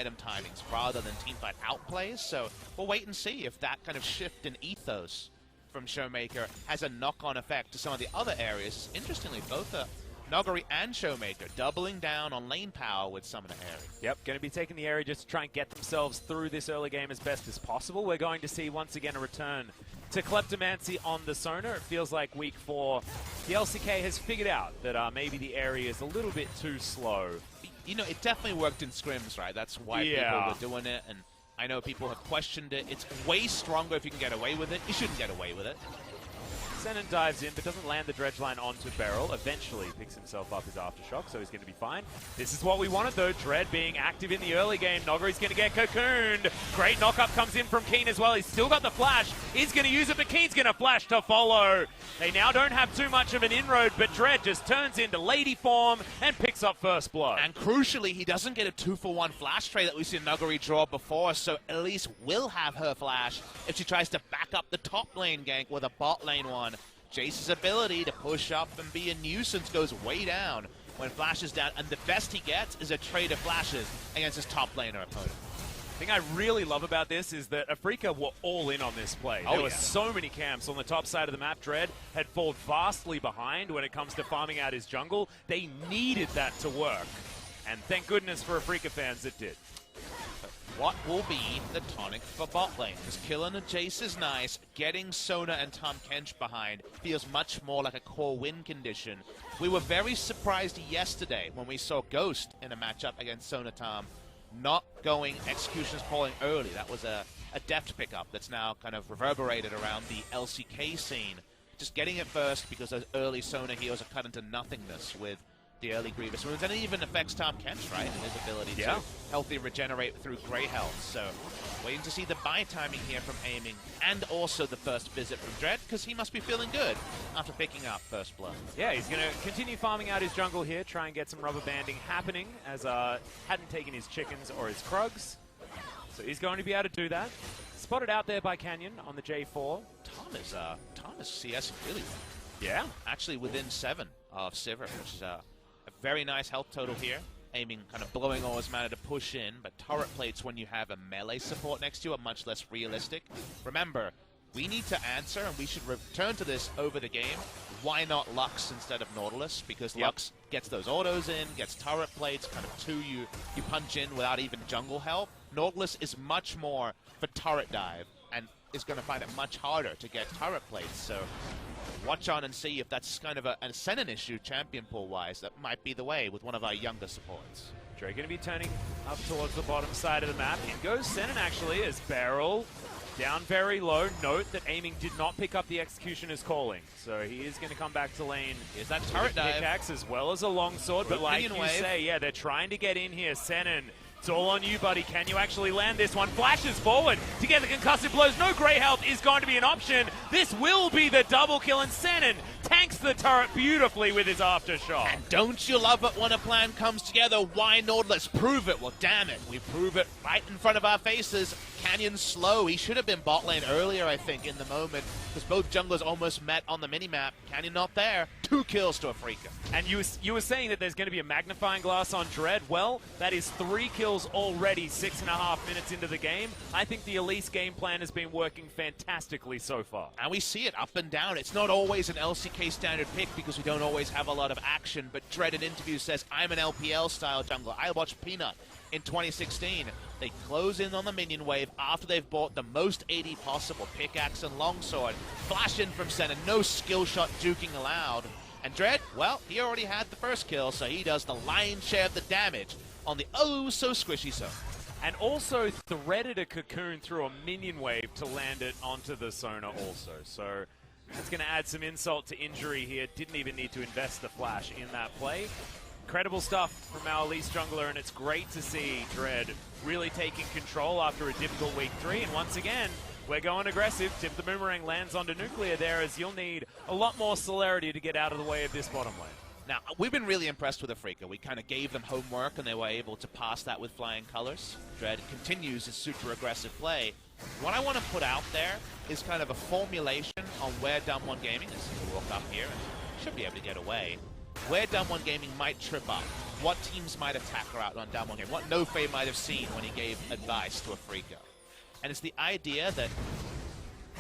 item timings rather than teamfight outplays. So we'll wait and see if that kind of shift in ethos from Showmaker has a knock-on effect to some of the other areas. Interestingly, both Noguri and Showmaker doubling down on lane power with Summoner Aerie. Yep, going to be taking the area just to try and get themselves through this early game as best as possible. We're going to see once again a return to Kleptomancy on the Sona. It feels like week 4, the LCK has figured out that maybe the area is a little bit too slow. You know, it definitely worked in scrims, right? That's why people were doing it, and I know people have questioned it. It's way stronger if you can get away with it. You shouldn't get away with it. Senin dives in, but doesn't land the dredge line onto Beryl. Eventually picks himself up his aftershock, so he's going to be fine. This is what we wanted, though. Dread being active in the early game. Noguri's going to get cocooned. Great knockup comes in from Keen as well. He's still got the flash. He's going to use it, but Keen's going to flash to follow. They now don't have too much of an inroad, but Dread just turns into lady form and picks up first blood. And crucially, he doesn't get a 2-for-1 flash trade that we've seen Noguri draw before, so Elise will have her flash if she tries to back up the top lane gank with a bot lane one. Jace's ability to push up and be a nuisance goes way down when Flash is down, and the best he gets is a trade of flashes against his top laner opponent. The thing I really love about this is that Afrika were all in on this play. There were so many camps on the top side of the map. Dread had fallen vastly behind when it comes to farming out his jungle. They needed that to work, and thank goodness for Afrika fans it did. What will be the tonic for bot lane? Because killing a Jace is nice. Getting Sona and Tahm Kench behind feels much more like a core win condition. We were very surprised yesterday when we saw Ghost in a matchup against Sona Tahm not going Executioner's Calling early. That was a deft pickup that's now kind of reverberated around the LCK scene. Just getting it first because those early Sona heals are cut into nothingness with the early Grievous wounds, and it even affects Tahm Kench, right, and his ability to healthy regenerate through Grey Health. So, waiting to see the buy timing here from Aiming, and also the first visit from Dread, because he must be feeling good after picking up First Blood. Yeah, he's going to continue farming out his jungle here, try and get some rubber banding happening, as hadn't taken his chickens or his Krugs. So he's going to be able to do that. Spotted out there by Canyon on the J4. Tom is CS really well. Yeah. Actually within 7 of Sivir, which is a very nice health total here. Aiming kind of blowing all his mana to push in, but turret plates when you have a melee support next to you are much less realistic. Remember, we need to answer, and we should return to this over the game. Why not Lux instead of Nautilus? Because Lux gets those autos in, gets turret plates, kind of you punch in without even jungle help. Nautilus is much more for turret dive, and is going to find it much harder to get turret plates, so watch on and see if that's kind of a Senin issue champion pool-wise. That might be the way with one of our younger supports. Dre going to be turning up towards the bottom side of the map. In goes Senin actually as Beryl down very low. Note that Aiming did not pick up the Executioner's Calling, so he is going to come back to lane. Here's that turret dive. Pickaxe as well as a longsword, but like you say, yeah, they're trying to get in here. Senin, it's all on you, buddy. Can you actually land this one? Flashes forward to get the concussive blows. No Grey Health is going to be an option. This will be the double kill, and Senin tanks the turret beautifully with his aftershock. And don't you love it when a plan comes together? Why Nautilus? Prove it. Well, damn it. We prove it right in front of our faces. Canyon's slow. He should have been bot lane earlier, I think, in the moment, because both junglers almost met on the minimap. Canyon not there. 2 kills to Afrika. And you were saying that there's going to be a magnifying glass on Dread. Well, that is 3 kills already, 6.5 minutes into the game. I think the Elise game plan has been working fantastically so far. And we see it up and down. It's not always an LCK standard pick because we don't always have a lot of action, but Dread in interviews says, I'm an LPL-style jungler. I watched Peanut in 2016. They close in on the minion wave after they've bought the most AD possible, pickaxe and longsword. Flash in from center, no skill shot duking allowed. And Dread, well, he already had the first kill, so he does the lion's share of the damage on the oh-so-squishy zone. And also threaded a cocoon through a minion wave to land it onto the Sona also. So that's going to add some insult to injury here. Didn't even need to invest the flash in that play. Incredible stuff from our Elise jungler, and it's great to see Dread really taking control after a difficult week 3. And once again, we're going aggressive. Tip the boomerang lands onto Nuclear there, as you'll need a lot more celerity to get out of the way of this bottom lane. Now, we've been really impressed with Afrika. We kind of gave them homework, and they were able to pass that with flying colors. Dread continues his super aggressive play. What I want to put out there is kind of a formulation on where Dumb One Gaming is. We'll walk up here and should be able to get away. Where Dumb One Gaming might trip up. what teams might attack her out on down one game, what Nofe might have seen when he gave advice to Afrika. And it's the idea that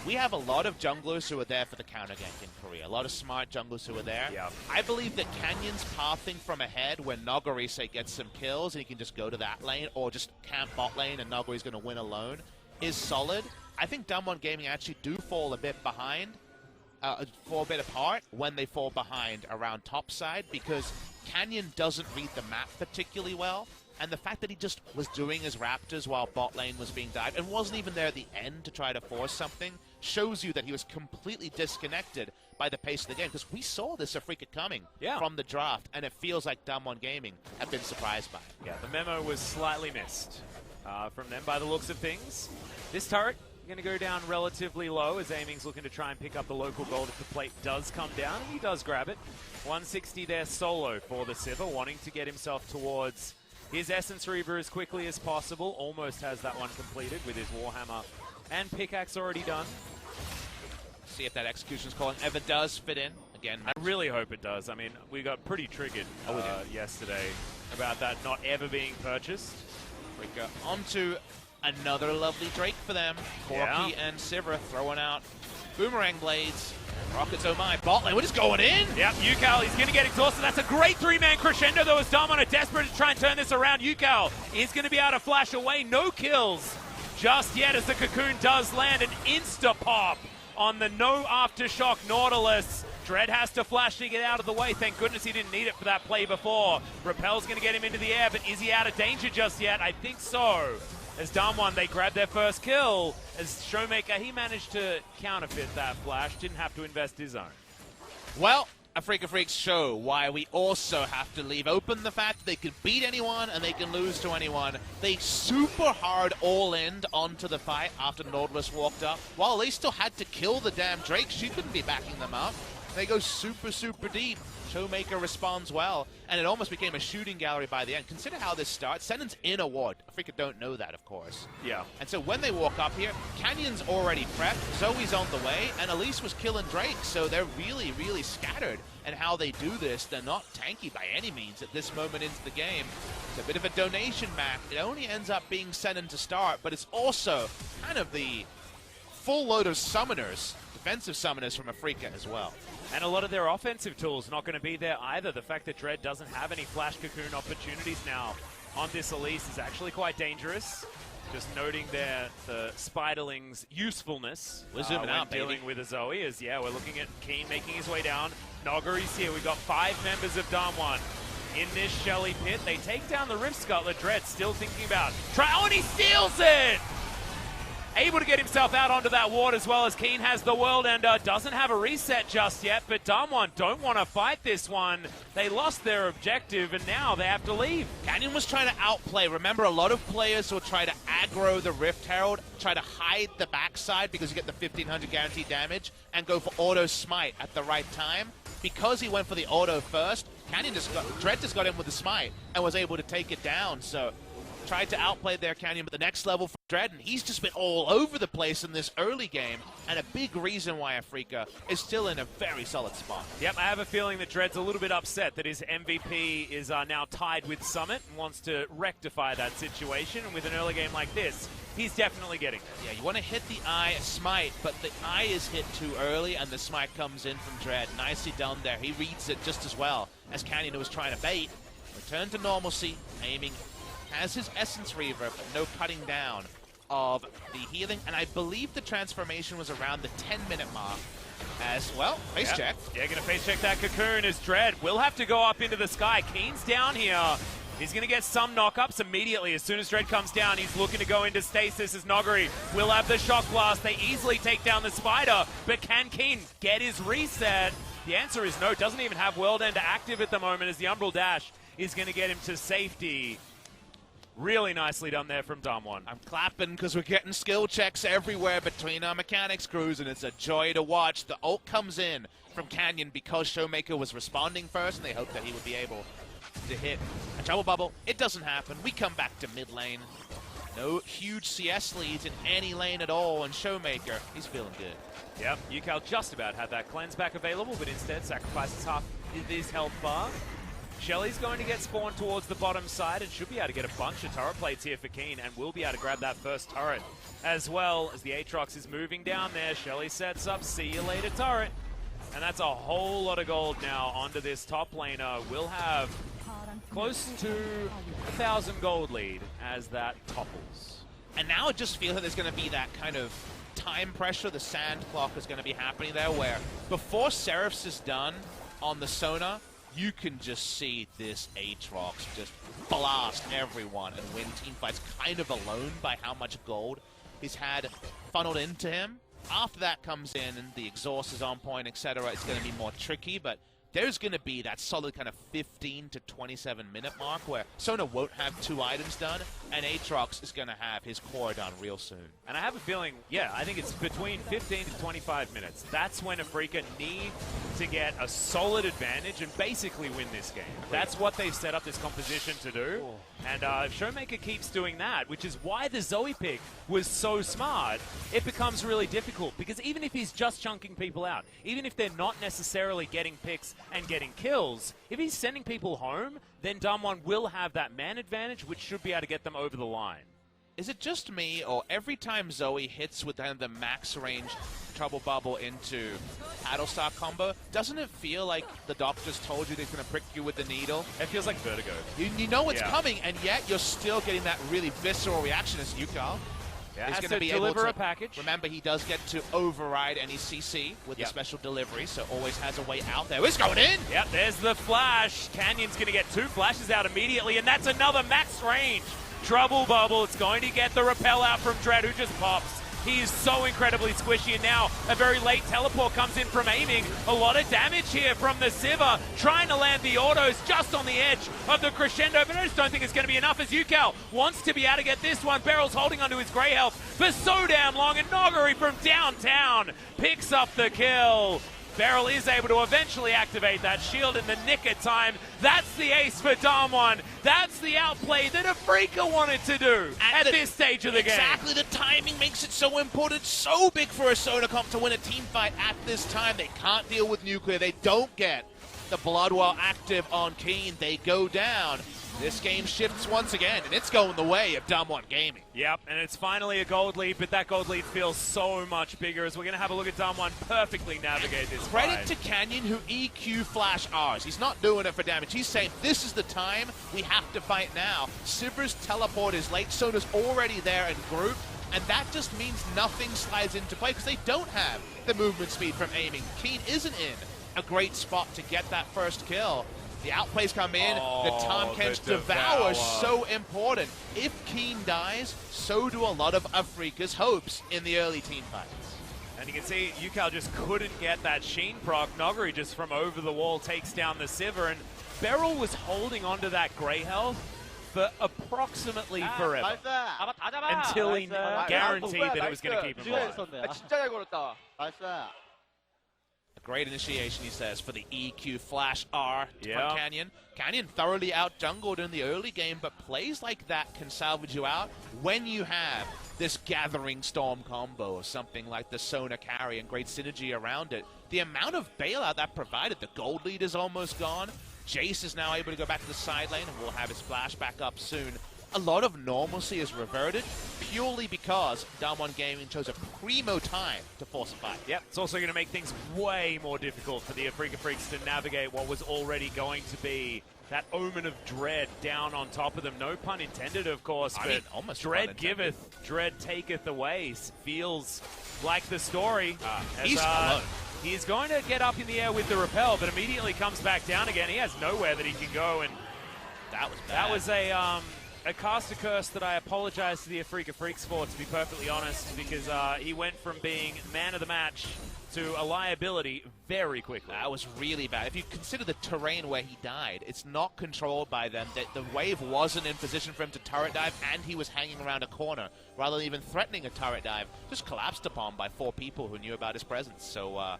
we have a lot of junglers who are there for the counter gank in Korea. A lot of smart junglers who are there. Yeah. I believe that Canyon's pathing from ahead when Nogari, say, gets some kills and he can just go to that lane or just camp bot lane and Nogari's going to win alone is solid. I think Damwon Gaming actually do fall a bit behind, fall a bit apart when they fall behind around top side because Canyon doesn't read the map particularly well. And the fact that he just was doing his Raptors while bot lane was being dived and wasn't even there at the end to try to force something shows you that he was completely disconnected by the pace of the game. Because we saw this Afrika coming from the draft, and it feels like Damwon Gaming have been surprised by it. Yeah, the memo was slightly missed from them by the looks of things. This turret going to go down relatively low as Aiming's looking to try and pick up the local gold if the plate does come down, and he does grab it. 160 there solo for the Sivir, wanting to get himself towards his Essence Reaver as quickly as possible. Almost has that one completed with his Warhammer and Pickaxe already done. See if that Execution's calling ever does fit in. Again, I really hope it does. I mean, we got pretty triggered yesterday about that not ever being purchased. Afrika onto another lovely Drake for them. Corki and Sivir throwing out Boomerang Blades. Rockets, oh my, bot lane, we're just going in. Yep, Yukal, he's going to get exhausted. That's a great three-man crescendo though as Damwon are desperate to try and turn this around. Yukal is going to be able to flash away. No kills just yet as the Cocoon does land an insta-pop on the no Aftershock Nautilus. Dread has to flash to get out of the way. Thank goodness he didn't need it for that play before. Repel's going to get him into the air, but is he out of danger just yet? I think so. As Damwon, they grabbed their first kill. As Showmaker, he managed to counterfeit that flash. Didn't have to invest his own. Well, Afrika Freaks show why we also have to leave open the fact that they can beat anyone and they can lose to anyone. They super hard all-in onto the fight after Nautilus walked up. While they still had to kill the damn Drake, she couldn't be backing them up. They go super, super deep. Showmaker responds well, and it almost became a shooting gallery by the end. Consider how this starts. Sennon's in a ward. Afrika don't know that, of course. Yeah. And so when they walk up here, Canyon's already prepped, Zoe's on the way, and Elise was killing Drake, so they're really, really scattered. And how they do this, they're not tanky by any means at this moment into the game. It's a bit of a donation map. It only ends up being Sennon to start, but it's also kind of the full load of summoners, defensive summoners from Afrika as well. And a lot of their offensive tools not going to be there either. The fact that Dread doesn't have any Flash Cocoon opportunities now on this Elise is actually quite dangerous. Just noting there the Spiderling's usefulness we're zooming out, dealing with a Zoe. As we're looking at Keen making his way down. Nogari's here. We've got 5 members of Damwon in this Shelly pit. They take down the Rift Scuttler. Dread still thinking about and he steals it! Able to get himself out onto that ward as well as Keen has the World Ender. Doesn't have a reset just yet, but Damwon don't want to fight this one. They lost their objective, and now they have to leave. Canyon was trying to outplay. Remember, a lot of players will try to aggro the Rift Herald, try to hide the backside because you get the 1500 guaranteed damage, and go for auto smite at the right time. Because he went for the auto first, Dread just got in with the smite and was able to take it down. So tried to outplay their Canyon, but the next level for Dread, and he's just been all over the place in this early game, and a big reason why Afrika is still in a very solid spot. Yep, I have a feeling that Dread's a little bit upset that his MVP is now tied with Summit and wants to rectify that situation, and with an early game like this, he's definitely getting it. Yeah, you want to hit the eye smite, but the eye is hit too early, and the smite comes in from Dread. Nicely done there. He reads it just as well as Canyon was trying to bait. Return to normalcy, aiming has his Essence Reaver, but no cutting down of the healing. And I believe the transformation was around the 10-minute mark as well. Face check. Yeah, going to face check that Cocoon as Dread will have to go up into the sky. Keen's down here. He's going to get some knock-ups immediately. As soon as Dread comes down, he's looking to go into stasis as Nogari will have the Shock Blast. They easily take down the Spider, but can Keen get his reset? The answer is no. Doesn't even have World Ender active at the moment as the Umbral Dash is going to get him to safety. Really nicely done there from Damwon. I'm clapping because we're getting skill checks everywhere between our mechanics crews, and it's a joy to watch. The ult comes in from Canyon because Showmaker was responding first, and they hoped that he would be able to hit a Trouble Bubble. It doesn't happen. We come back to mid lane. No huge CS leads in any lane at all, and Showmaker, he's feeling good. Yep, Yukal just about had that cleanse back available, but instead sacrifices half his health bar. Shelly's going to get spawned towards the bottom side and should be able to get a bunch of turret plates here for Keen, and will be able to grab that first turret as well as the Aatrox is moving down there. Shelly sets up, see you later turret. And that's a whole lot of gold now onto this top laner. We'll have close to 1,000 gold lead as that topples. And now it just feels like there's going to be that kind of time pressure. The sand clock is going to be happening there, where before Seraphs is done on the Sona, you can just see this Aatrox just blast everyone and win teamfights kind of alone by how much gold he's had funneled into him. After that comes in and the exhaust is on point, etc., it's going to be more tricky, but there's going to be that solid kind of 15 to 27 minute mark where Sona won't have 2 items done, and Aatrox is going to have his core done real soon. And I have a feeling, yeah, I think it's between 15 to 25 minutes. That's when Afrika need to get a solid advantage and basically win this game. That's what they've set up this composition to do. And if Showmaker keeps doing that, which is why the Zoe pick was so smart, it becomes really difficult. Because even if he's just chunking people out, even if they're not necessarily getting picks and getting kills, if he's sending people home, then Damwon will have that man advantage, which should be able to get them over the line. Is it just me, or every time Zoe hits with the max range Trouble Bubble into Battlestar combo, doesn't it feel like the doctors told you they're going to prick you with the needle? It feels like Vertigo. You know it's coming, and yet you're still getting that really visceral reaction as Yukal. Yeah, is has going to be deliver able to, a package. Remember, he does get to override any CC with the special delivery, so always has a way out there. It's going in! Yep, there's the flash. Canyon's going to get 2 flashes out immediately, and that's another max range Trouble Bubble. It's going to get the repel out from Dread, who just pops. He is so incredibly squishy, and now a very late teleport comes in from aiming. A lot of damage here from the Sivir, trying to land the autos just on the edge of the crescendo, but I just don't think it's going to be enough as Yukal wants to be able to get this one. Beryl's holding onto his grey health for so damn long, and Nogari from downtown picks up the kill. Beryl is able to eventually activate that shield in the nick of time. That's the ace for Damwon. That's the outplay that Afrika wanted to do at this stage of the game. Exactly, the timing makes it so important, so big for a Sona comp to win a team fight at this time. They can't deal with nuclear. They don't get the Bloodwell active on Keen. They go down. This game shifts once again, and it's going the way of Damwon Gaming. Yep, and it's finally a gold lead, but that gold lead feels so much bigger as we're going to have a look at Damwon perfectly navigate this fight. Credit to Canyon, who EQ flash R's. He's not doing it for damage. He's saying, this is the time. We have to fight now. Sivir's teleport is late. Sona's already there in group, and that just means nothing slides into play because they don't have the movement speed from aiming. Keen isn't in a great spot to get that first kill. The outplays come in, the Tahm Kench devour, so important. If Keen dies, so do a lot of Afrika's hopes in the early team fights. And you can see Yukal just couldn't get that Sheen proc. Nogari just from over the wall takes down the Sivir, and Beryl was holding onto that grey health for approximately forever. Until he guaranteed that it was going to keep him alive. Great initiation, he says, for the EQ Flash R from Canyon. Canyon thoroughly out-jungled in the early game, but plays like that can salvage you out when you have this Gathering Storm combo or something like the Sona carry and great synergy around it. The amount of bailout that provided, the gold lead is almost gone. Jace is now able to go back to the side lane and will have his flash back up soon. A lot of normalcy is reverted purely because Damwon Gaming chose a primo time to force a fight. Yep, it's also going to make things way more difficult for the Afrika Freaks to navigate what was already going to be that omen of dread down on top of them. No pun intended, of course, but almost dread giveth, dread taketh away. Feels like the story. He's alone. He's going to get up in the air with the repel, but immediately comes back down again. He has nowhere that he can go, and that was bad. That was a caster curse that I apologize to the Afrika Freaks for, to be perfectly honest, because he went from being man of the match to a liability very quickly. That was really bad. If you consider the terrain where he died, it's not controlled by them. The wave wasn't in position for him to turret dive, and he was hanging around a corner rather than even threatening a turret dive. Just collapsed upon by 4 people who knew about his presence. So,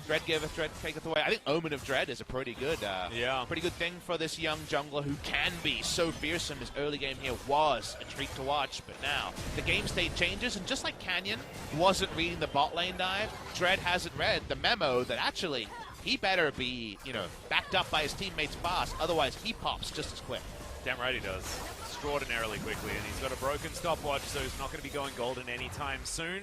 Dread giveth, Dread taketh away. I think Omen of Dread is a pretty good thing for this young jungler who can be so fearsome. His early game here was a treat to watch, but now the game state changes, and just like Canyon wasn't reading the bot lane dive, Dread hasn't read the memo that actually he better be, you know, backed up by his teammates' boss. Otherwise, he pops just as quick. Damn right he does. Extraordinarily quickly, and he's got a broken stopwatch, so he's not going to be going golden anytime soon.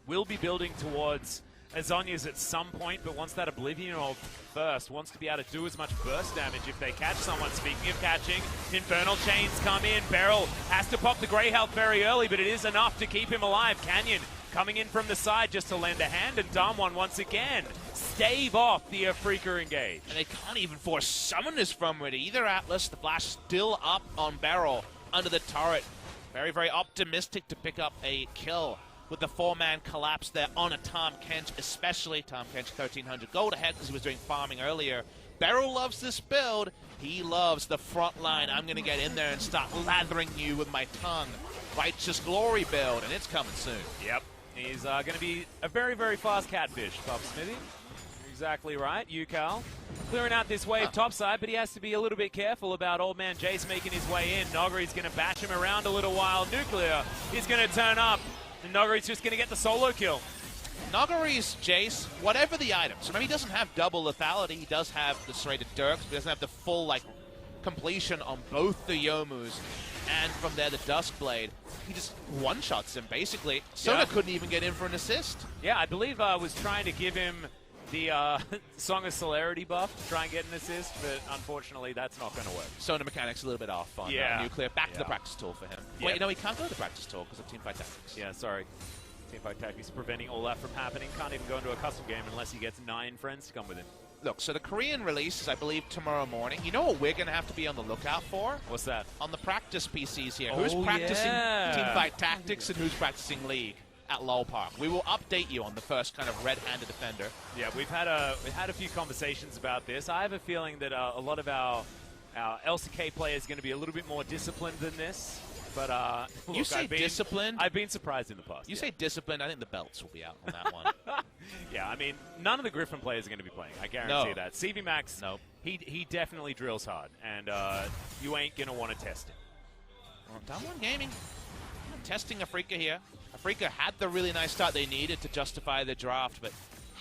Will be building towards Azonia's at some point, but wants that Oblivion Orb first. Wants to be able to do as much burst damage if they catch someone. Speaking of catching, Infernal Chains come in. Beryl has to pop the Grey Health very early, but it is enough to keep him alive. Canyon coming in from the side just to lend a hand, and Damwon once again stave off the Afrika engage. And they can't even force summoners from it either, Atlas. The flash still up on Beryl under the turret. Very, very optimistic to pick up a kill with the four-man collapse there on a Tahm Kench, especially Tahm Kench 1,300 gold ahead because he was doing farming earlier. Beryl loves this build. He loves the front line. I'm going to get in there and start lathering you with my tongue. Righteous Glory build, and it's coming soon. Yep. He's going to be a very, very fast catfish, Bob Smithy. Exactly right. Yukal clearing out this wave topside, but he has to be a little bit careful about old man Jace making his way in. Nogari's going to bash him around a little while. Nuclear is going to turn up, and Nogari's just going to get the solo kill. Nogari's Jace, whatever the items. Remember, he doesn't have double lethality. He does have the serrated dirks, but he doesn't have the full, like, completion on both the Yomus. And from there, the Duskblade. He just one-shots him, basically. Sona couldn't even get in for an assist. Yeah, I believe I was trying to give him the Song of Celerity buff to try and get an assist, but unfortunately that's not going to work. Sona mechanics a little bit off on Nuclear. Back to the practice tool for him. Wait, you know, he can't go to the practice tool because of Teamfight Tactics. Yeah, sorry. Teamfight Tactics preventing all that from happening. Can't even go into a custom game unless he gets 9 friends to come with him. Look, so the Korean release is, I believe, tomorrow morning. You know what we're going to have to be on the lookout for? What's that? On the practice PCs here. Who's practicing Teamfight Tactics and who's practicing League at LoL Park? We will update you on the first kind of red-handed defender. Yeah, we've had a few conversations about this. I have a feeling that a lot of our LCK players are going to be a little bit more disciplined than this. But you look, say disciplined? I've been surprised in the past. You say disciplined, I think the belts will be out on that one. Yeah, I mean, none of the Griffin players are going to be playing. I guarantee that. CV Max, he definitely drills hard, and you ain't going to want to test him. Well, Damwon Gaming testing Afrika here. Afrika had the really nice start they needed to justify the draft, but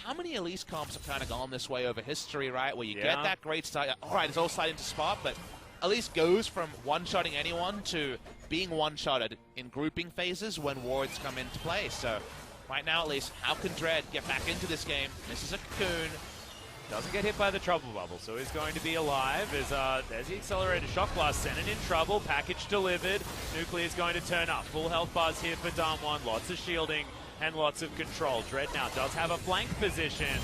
how many Elise comps have kind of gone this way over history, right? Where you get that great start. All right, it's all sliding to spot, but Elise goes from one-shotting anyone to being one-shotted in grouping phases when wards come into play. So right now, at least, how can Dread get back into this game? This is a cocoon. Doesn't get hit by the trouble bubble, so he's going to be alive. There's the accelerated shock blast, sent it in trouble, package delivered. Nuclear's going to turn up. Full health bars here for Damwon. Lots of shielding and lots of control. Dread now does have a flank position.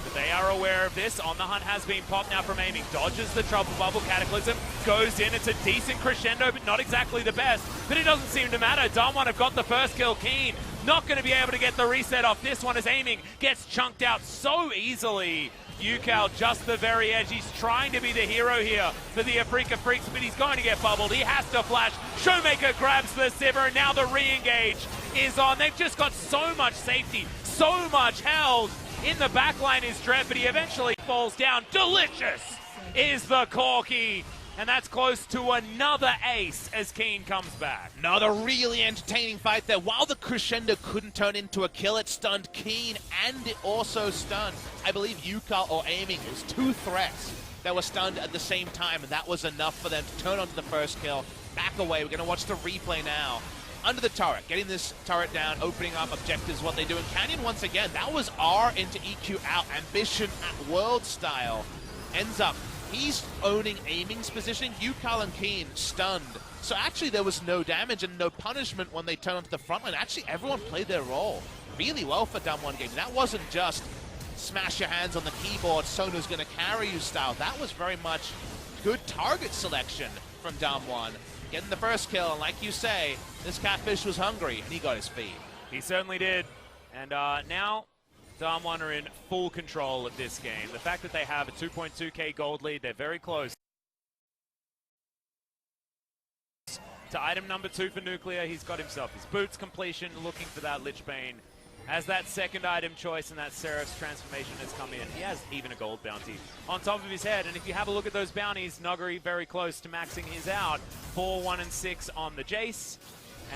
But they are aware of this. On the hunt has been popped now from aiming. Dodges the trouble bubble. Cataclysm goes in. It's a decent crescendo, but not exactly the best. But it doesn't seem to matter. Damwon have got the first kill. Keen not going to be able to get the reset off this one as aiming gets chunked out so easily. Yukal just the very edge. He's trying to be the hero here for the Afrika Freaks, but he's going to get bubbled. He has to flash. Showmaker grabs the Sivir. Now the re-engage is on. They've just got so much safety, so much held. In the backline is Dread, but he eventually falls down. Delicious is the Corki. And that's close to another ace as Keen comes back. Another really entertaining fight there. While the crescendo couldn't turn into a kill, it stunned Keen, and it also stunned, I believe, Yukal or aiming. It was 2 threats that were stunned at the same time, and that was enough for them to turn onto the first kill. Back away. We're going to watch the replay now. Under the turret, getting this turret down, opening up objectives, what they do. And Canyon, once again, that was R into EQ out. Ambition at world style. Ends up, he's owning aiming's positioning. Yukal and Keen stunned. So actually there was no damage and no punishment when they turned onto the front line. Actually, everyone played their role really well for Damwon Gaming. That wasn't just smash your hands on the keyboard, Sona's going to carry you style. That was very much good target selection from Damwon. Getting the first kill, and like you say, this catfish was hungry, and he got his feed. He certainly did. And now, Damwon are in full control of this game. The fact that they have a 2.2k gold lead, they're very close to item number 2 for Nuclear. He's got himself his boots completion, looking for that Lichbane as that second item choice, and that Seraph's transformation has come in. He has even a gold bounty on top of his head, and if you have a look at those bounties, Nogari very close to maxing his out. 4, 1, and 6 on the Jace,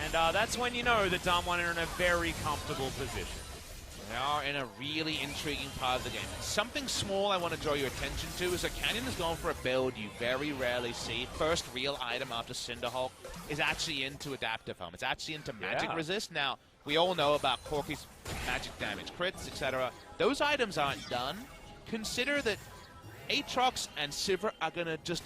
and that's when you know that Damwon are in a very comfortable position. We are in a really intriguing part of the game. Something small I want to draw your attention to is that Canyon has gone for a build you very rarely see. First real item after Cinderhulk is actually into Adaptive Home. It's actually into Magic Resist. Now, we all know about Corki's magic damage, crits, etc. Those items aren't done. Consider that Aatrox and Sivir are going to just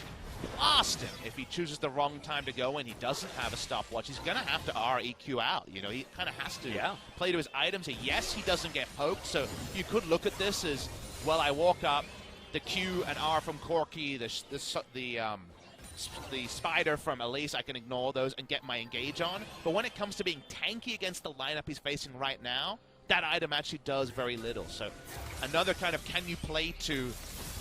blast him if he chooses the wrong time to go and he doesn't have a stopwatch. He's going to have to REQ out. You know, he kind of has to play to his items. Yes, he doesn't get poked, so you could look at this as, well, I walk up, the Q and R from Corki, the Spider from Elise, I can ignore those and get my engage on. But when it comes to being tanky against the lineup he's facing right now, that item actually does very little. So another kind of can you play to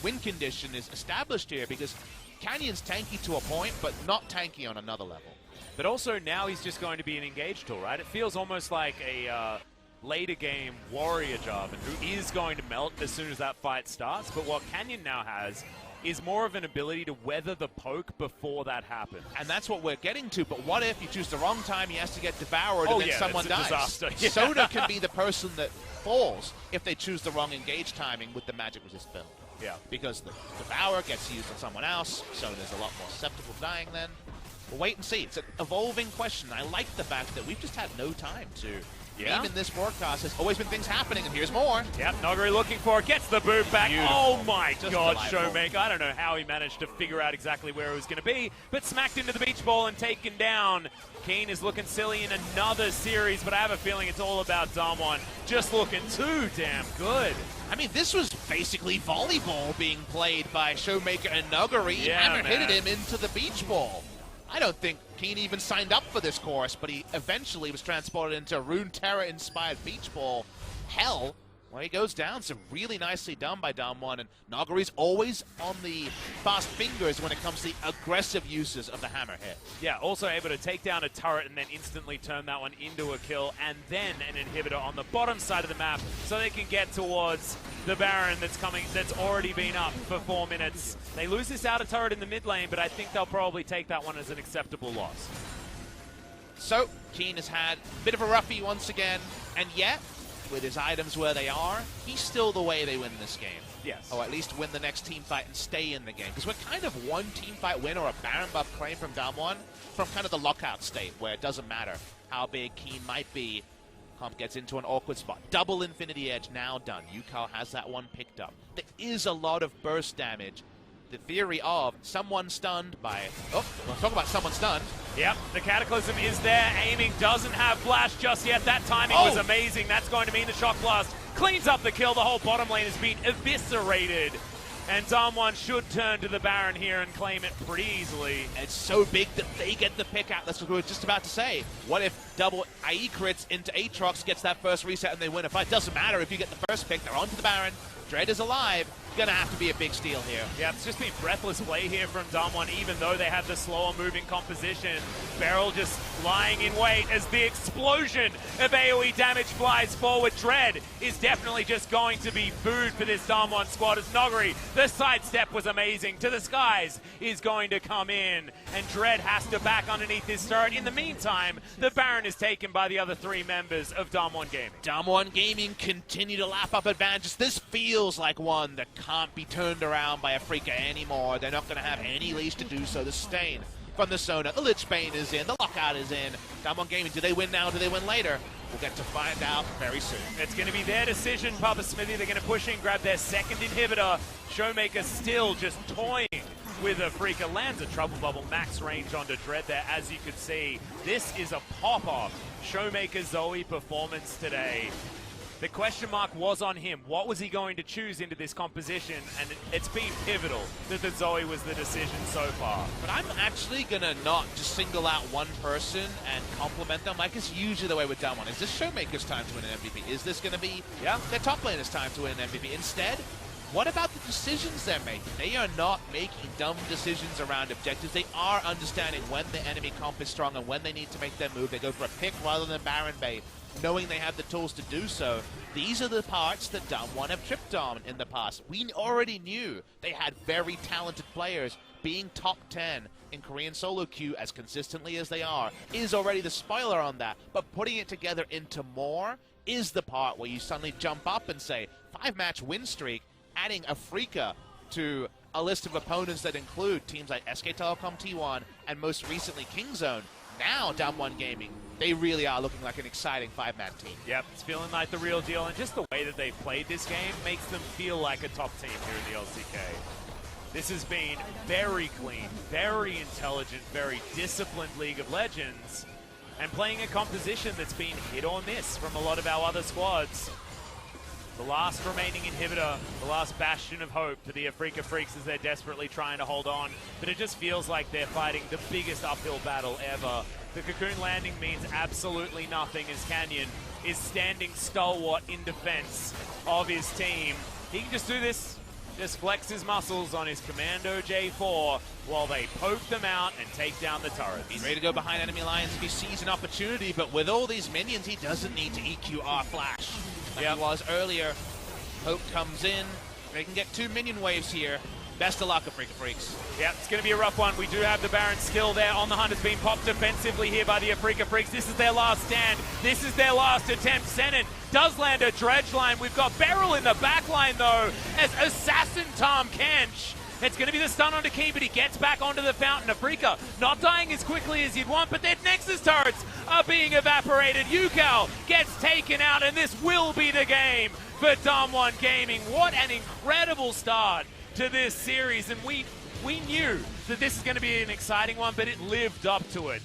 win condition is established here, because Canyon's tanky to a point, but not tanky on another level. But also now he's just going to be an engage tool, right? It feels almost like a later game warrior Jarvan who is going to melt as soon as that fight starts. But what Canyon now has is more of an ability to weather the poke before that happens. And that's what we're getting to, but what if you choose the wrong time, he has to get devoured, and then someone dies? Disaster. Sona can be the person that falls if they choose the wrong engage timing with the magic resist build. Yeah. Because the devour gets used on someone else, Sona's a lot more susceptible to dying then. We'll wait and see. It's an evolving question. I like the fact that we've just had no time to game in this forecast. There's always been things happening, and here's more. Yep, Noguri looking for it, gets the boot back. Beautiful. Oh my God, delightful. Showmaker. I don't know how he managed to figure out exactly where it was going to be, but smacked into the beach ball and taken down. Keen is looking silly in another series, but I have a feeling it's all about Damwon just looking too damn good. I mean, this was basically volleyball being played by Showmaker and Nuguri. Hammer hit him into the beach ball. I don't think Keen even signed up for this course, but he eventually was transported into Runeterra-inspired beach ball hell, where he goes down. So really nicely done by Damwon, and Naguri's always on the fast fingers when it comes to the aggressive uses of the hammer hit. Yeah, also able to take down a turret and then instantly turn that one into a kill, and then an inhibitor on the bottom side of the map so they can get towards the Baron that's already been up for 4 minutes. They lose this outer turret in the mid lane, but I think they'll probably take that one as an acceptable loss. So, Keen has had a bit of a roughie once again, and yet, with his items where they are, he's still the way they win this game. Yes. Or at least win the next team fight and stay in the game. Because we're kind of one team fight win or a Baron buff claim from Damwon from kind of the lockout state where it doesn't matter how big Keen might be. Comp gets into an awkward spot. Double Infinity Edge now done. Yukao has that one picked up. There is a lot of burst damage. The theory of someone stunned by... Oh, we'll talk about someone stunned. Yep, the Cataclysm is there. Aiming doesn't have flash just yet. That timing was amazing. That's going to mean the Shock Blast cleans up the kill. The whole bottom lane has been eviscerated. And Damwon should turn to the Baron here and claim it pretty easily. It's so big that they get the pick out. That's what we were just about to say. What if double IE crits into Aatrox, gets that first reset, and they win a fight? Doesn't matter if you get the first pick. They're onto the Baron. Dread is alive. Gonna have to be a big steal here. Yeah, it's just been breathless play here from Damwon, even though they have the slower moving composition. Beryl just lying in wait as the explosion of AoE damage flies forward. Dread is definitely just going to be food for this Damwon squad as Noguri, the sidestep was amazing. To the skies is going to come in, and Dread has to back underneath his turret. In the meantime, the Baron is taken by the other 3 members of Damwon Gaming. Damwon Gaming continue to lap up advantages. This feels like one that can't be turned around by a Freaker anymore. They're not going to have any leash to do so. The Stain from the Sona, the Lich Bane is in, the Lockout is in. Damwon Gaming, do they win now, do they win later? We'll get to find out very soon. It's going to be their decision, Papa Smithy. They're going to push in, grab their second inhibitor. Showmaker still just toying with a Freaker. Lands a Trouble Bubble, max range onto Dread there, as you could see. This is a pop-off Showmaker Zoe performance today. The question mark was on him. What was he going to choose into this composition? And it's been pivotal that the Zoe was the decision so far. But I'm actually going to not just single out one person and compliment them like it's usually the way with Damwon. Is this Showmaker's time to win an MVP? Is this going to be their top laner's time to win an MVP? Instead, what about the decisions they're making? They are not making dumb decisions around objectives. They are understanding when the enemy comp is strong and when they need to make their move. They go for a pick rather than Baron bait, knowing they have the tools to do so. These are the parts that Damwon have tripped on in the past. We already knew they had very talented players. Being top 10 in Korean solo queue as consistently as they are is already the spoiler on that. But putting it together into more is the part where you suddenly jump up and say, 5-match win streak, adding Afrika to a list of opponents that include teams like SK Telecom T1 and most recently Kingzone. Now DWG Gaming, they really are looking like an exciting 5-man team. Yep, it's feeling like the real deal, and just the way that they've played this game makes them feel like a top team here in the LCK. This has been very clean, very intelligent, very disciplined League of Legends, and playing a composition that's been hit or miss from a lot of our other squads. The last remaining inhibitor, the last bastion of hope for the Afrika Freaks as they're desperately trying to hold on, but it just feels like they're fighting the biggest uphill battle ever. The Cocoon landing means absolutely nothing as Canyon is standing stalwart in defense of his team. He can just do this, just flex his muscles on his Commando J4 while they poke them out and take down the turrets. He's ready to go behind enemy lines if he sees an opportunity, but with all these minions, he doesn't need to EQ our flash like he was earlier. Hope comes in. They can get 2 minion waves here. Best of luck, Afrika Freaks. Yep, it's going to be a rough one. We do have the Baron skill there on the hunt. Has been popped defensively here by the Afrika Freaks. This is their last stand. This is their last attempt. Zenon does land a dredge line. We've got Beryl in the back line, though, as Assassin Tom Kench. It's going to be the stun onto Key, but he gets back onto the fountain. Afrika not dying as quickly as you'd want, but their Nexus turrets are being evaporated. Yukao gets taken out, and this will be the game for DWG Gaming. What an incredible start to this series, and we knew that this is going to be an exciting one, but it lived up to it.